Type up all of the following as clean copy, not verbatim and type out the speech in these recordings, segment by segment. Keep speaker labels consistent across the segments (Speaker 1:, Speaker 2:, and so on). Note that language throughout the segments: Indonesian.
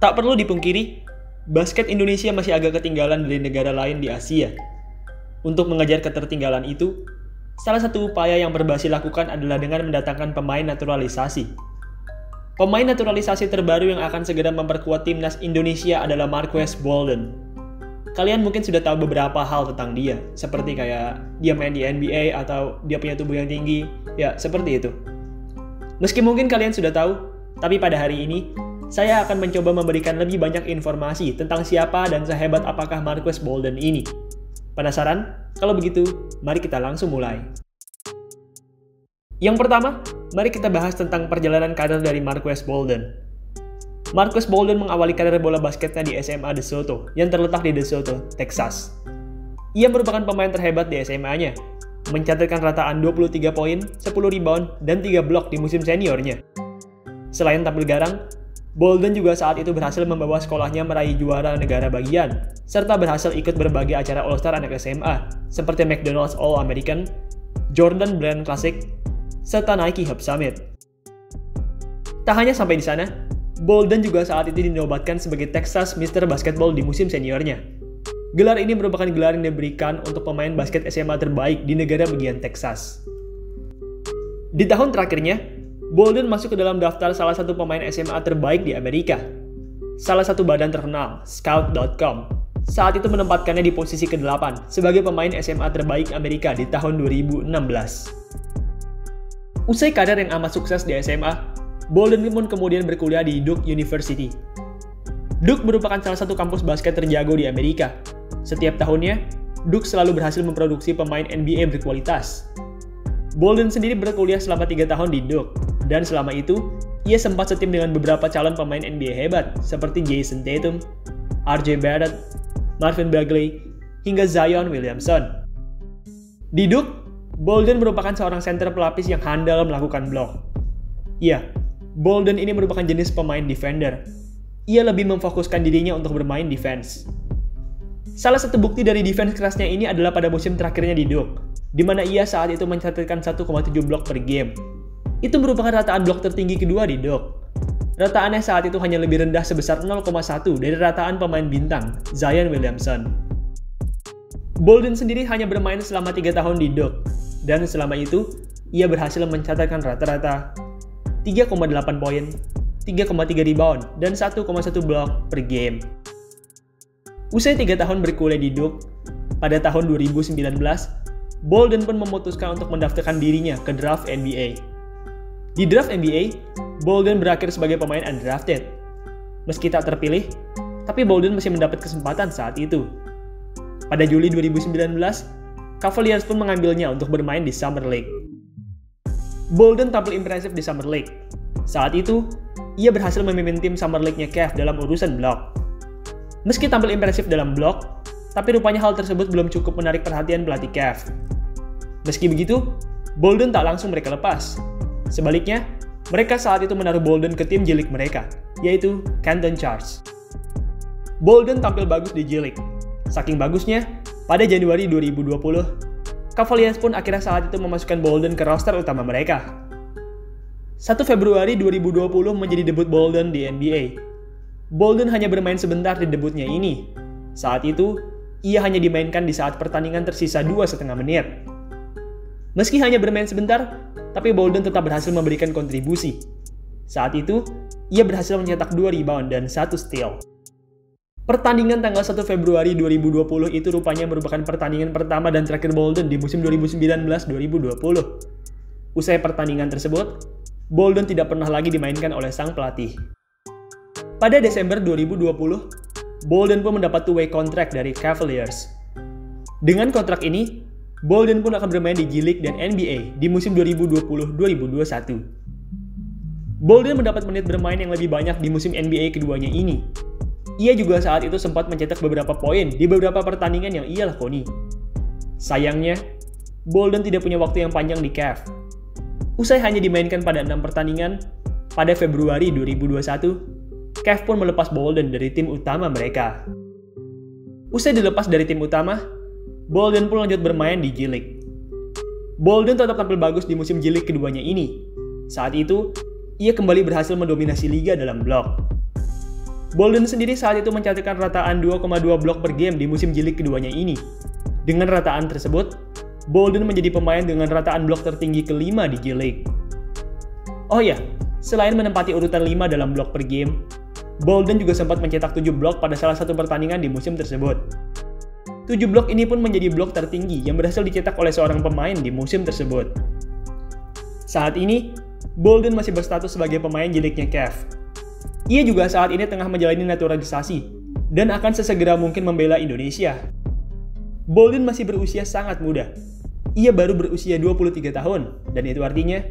Speaker 1: Tak perlu dipungkiri, basket Indonesia masih agak ketinggalan dari negara lain di Asia. Untuk mengejar ketertinggalan itu, salah satu upaya yang Perbasi lakukan adalah dengan mendatangkan pemain naturalisasi. Pemain naturalisasi terbaru yang akan segera memperkuat timnas Indonesia adalah Marques Bolden. Kalian mungkin sudah tahu beberapa hal tentang dia, seperti kayak dia main di NBA atau dia punya tubuh yang tinggi, ya seperti itu. Meski mungkin kalian sudah tahu, tapi pada hari ini, saya akan mencoba memberikan lebih banyak informasi tentang siapa dan sehebat apakah Marques Bolden ini. Penasaran? Kalau begitu, mari kita langsung mulai. Yang pertama, mari kita bahas tentang perjalanan karir dari Marques Bolden. Marques Bolden mengawali karir bola basketnya di SMA DeSoto yang terletak di DeSoto, Texas. Ia merupakan pemain terhebat di SMA-nya, mencatatkan rataan 23 poin, 10 rebound, dan 3 blok di musim seniornya. Selain tampil garang, Bolden juga saat itu berhasil membawa sekolahnya meraih juara negara bagian, serta berhasil ikut berbagai acara All-Star anak SMA, seperti McDonald's All-American, Jordan Brand Classic, serta Nike Hub Summit. Tak hanya sampai di sana, Bolden juga saat itu dinobatkan sebagai Texas Mr. Basketball di musim seniornya. Gelar ini merupakan gelar yang diberikan untuk pemain basket SMA terbaik di negara bagian Texas. Di tahun terakhirnya, Bolden masuk ke dalam daftar salah satu pemain SMA terbaik di Amerika. Salah satu badan terkenal, Scout.com, saat itu menempatkannya di posisi ke-8 sebagai pemain SMA terbaik Amerika di tahun 2016. Usai karir yang amat sukses di SMA, Bolden pun kemudian berkuliah di Duke University. Duke merupakan salah satu kampus basket terjago di Amerika. Setiap tahunnya, Duke selalu berhasil memproduksi pemain NBA berkualitas. Bolden sendiri berkuliah selama 3 tahun di Duke, dan selama itu, ia sempat setim dengan beberapa calon pemain NBA hebat seperti Jason Tatum, RJ Barrett, Marvin Bagley, hingga Zion Williamson. Di Duke, Bolden merupakan seorang center pelapis yang handal melakukan blok. Iya, Bolden ini merupakan jenis pemain defender. Ia lebih memfokuskan dirinya untuk bermain defense. Salah satu bukti dari defense kerasnya ini adalah pada musim terakhirnya di Duke, di mana ia saat itu mencatatkan 1,7 blok per game. Itu merupakan rataan blok tertinggi kedua di Duke. Rataannya saat itu hanya lebih rendah sebesar 0,1 dari rataan pemain bintang, Zion Williamson. Bolden sendiri hanya bermain selama 3 tahun di Duke, dan selama itu, ia berhasil mencatatkan rata-rata 3,8 poin, 3,3 rebound, dan 1,1 blok per game. Usai 3 tahun berkuliah di Duke, pada tahun 2019, Bolden pun memutuskan untuk mendaftarkan dirinya ke draft NBA. Di draft NBA, Bolden berakhir sebagai pemain undrafted. Meski tak terpilih, tapi Bolden masih mendapat kesempatan saat itu. Pada Juli 2019, Cavaliers pun mengambilnya untuk bermain di Summer League. Bolden tampil impresif di Summer League. Saat itu, ia berhasil memimpin tim Summer League-nya Cavs dalam urusan blok. Meski tampil impresif dalam blok, tapi rupanya hal tersebut belum cukup menarik perhatian pelatih Cavs. Meski begitu, Bolden tak langsung mereka lepas. Sebaliknya, mereka saat itu menaruh Bolden ke tim G-League mereka, yaitu Canton Charge. Bolden tampil bagus di G-League. Saking bagusnya, pada Januari 2020, Cavaliers pun akhirnya saat itu memasukkan Bolden ke roster utama mereka. 1 Februari 2020 menjadi debut Bolden di NBA. Bolden hanya bermain sebentar di debutnya ini. Saat itu, ia hanya dimainkan di saat pertandingan tersisa 2,5 menit. Meski hanya bermain sebentar, tapi Bolden tetap berhasil memberikan kontribusi. Saat itu, ia berhasil mencetak 2 rebound dan 1 steal. Pertandingan tanggal 1 Februari 2020 itu rupanya merupakan pertandingan pertama dan terakhir Bolden di musim 2019-2020. Usai pertandingan tersebut, Bolden tidak pernah lagi dimainkan oleh sang pelatih. Pada Desember 2020, Bolden pun mendapat two-way kontrak dari Cavaliers. Dengan kontrak ini, Bolden pun akan bermain di G-League dan NBA di musim 2020-2021. Bolden mendapat menit bermain yang lebih banyak di musim NBA keduanya ini. Ia juga saat itu sempat mencetak beberapa poin di beberapa pertandingan yang ia lakoni. Sayangnya, Bolden tidak punya waktu yang panjang di Cavs. Usai hanya dimainkan pada 6 pertandingan, pada Februari 2021, Cavs pun melepas Bolden dari tim utama mereka. Usai dilepas dari tim utama, Bolden pun lanjut bermain di G-League. Bolden tetap tampil bagus di musim G-League keduanya ini. Saat itu, ia kembali berhasil mendominasi liga dalam blok. Bolden sendiri saat itu mencatatkan rataan 2,2 blok per game di musim G-League keduanya ini. Dengan rataan tersebut, Bolden menjadi pemain dengan rataan blok tertinggi kelima di G-League. Oh ya, selain menempati urutan 5 dalam blok per game, Bolden juga sempat mencetak 7 blok pada salah satu pertandingan di musim tersebut. 7 blok ini pun menjadi blok tertinggi yang berhasil dicetak oleh seorang pemain di musim tersebut. Saat ini, Bolden masih berstatus sebagai pemain G-League-nya Cavs. Ia juga saat ini tengah menjalani naturalisasi dan akan sesegera mungkin membela Indonesia. Bolden masih berusia sangat muda. Ia baru berusia 23 tahun, dan itu artinya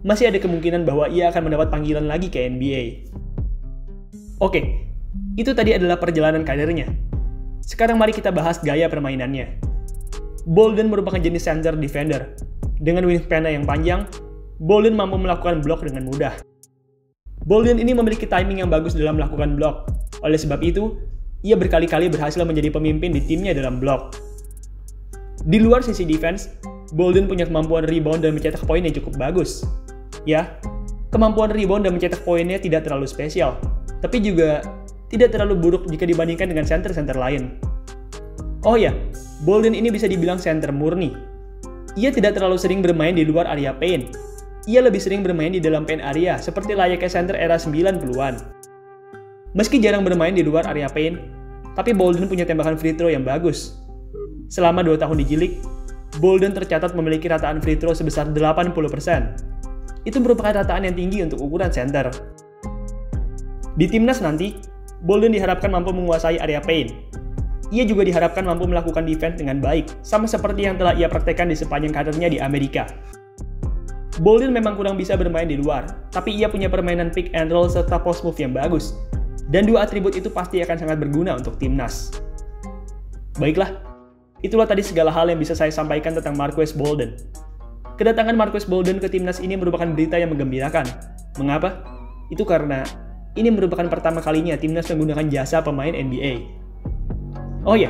Speaker 1: masih ada kemungkinan bahwa ia akan mendapat panggilan lagi ke NBA. Oke, itu tadi adalah perjalanan karirnya. Sekarang mari kita bahas gaya permainannya. Bolden merupakan jenis center defender. Dengan wingspan yang panjang, Bolden mampu melakukan blok dengan mudah. Bolden ini memiliki timing yang bagus dalam melakukan blok. Oleh sebab itu, ia berkali-kali berhasil menjadi pemimpin di timnya dalam blok. Di luar sisi defense, Bolden punya kemampuan rebound dan mencetak poin yang cukup bagus. Ya, kemampuan rebound dan mencetak poinnya tidak terlalu spesial, tapi juga tidak terlalu buruk jika dibandingkan dengan center-center lain. Oh ya, Bolden ini bisa dibilang center murni. Ia tidak terlalu sering bermain di luar area paint. Ia lebih sering bermain di dalam paint area seperti layaknya center era 90-an. Meski jarang bermain di luar area paint, tapi Bolden punya tembakan free throw yang bagus. Selama 2 tahun di G-League, Bolden tercatat memiliki rataan free throw sebesar 80%. Itu merupakan rataan yang tinggi untuk ukuran center. Di timnas nanti, Bolden diharapkan mampu menguasai area paint. Ia juga diharapkan mampu melakukan defense dengan baik, sama seperti yang telah ia praktekkan di sepanjang karirnya di Amerika. Bolden memang kurang bisa bermain di luar, tapi ia punya permainan pick and roll serta post move yang bagus. Dan 2 atribut itu pasti akan sangat berguna untuk timnas. Baiklah, itulah tadi segala hal yang bisa saya sampaikan tentang Marques Bolden. Kedatangan Marques Bolden ke timnas ini merupakan berita yang menggembirakan. Mengapa? Itu karena ini merupakan pertama kalinya timnas menggunakan jasa pemain NBA. Oh ya,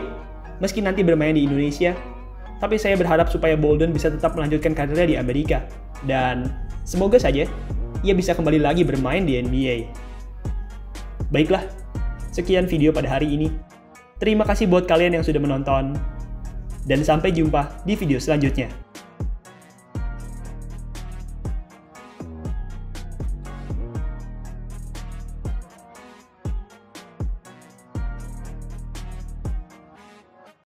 Speaker 1: meski nanti bermain di Indonesia, tapi saya berharap supaya Bolden bisa tetap melanjutkan karirnya di Amerika. Dan semoga saja ia bisa kembali lagi bermain di NBA. Baiklah, sekian video pada hari ini. Terima kasih buat kalian yang sudah menonton. Dan sampai jumpa di video selanjutnya.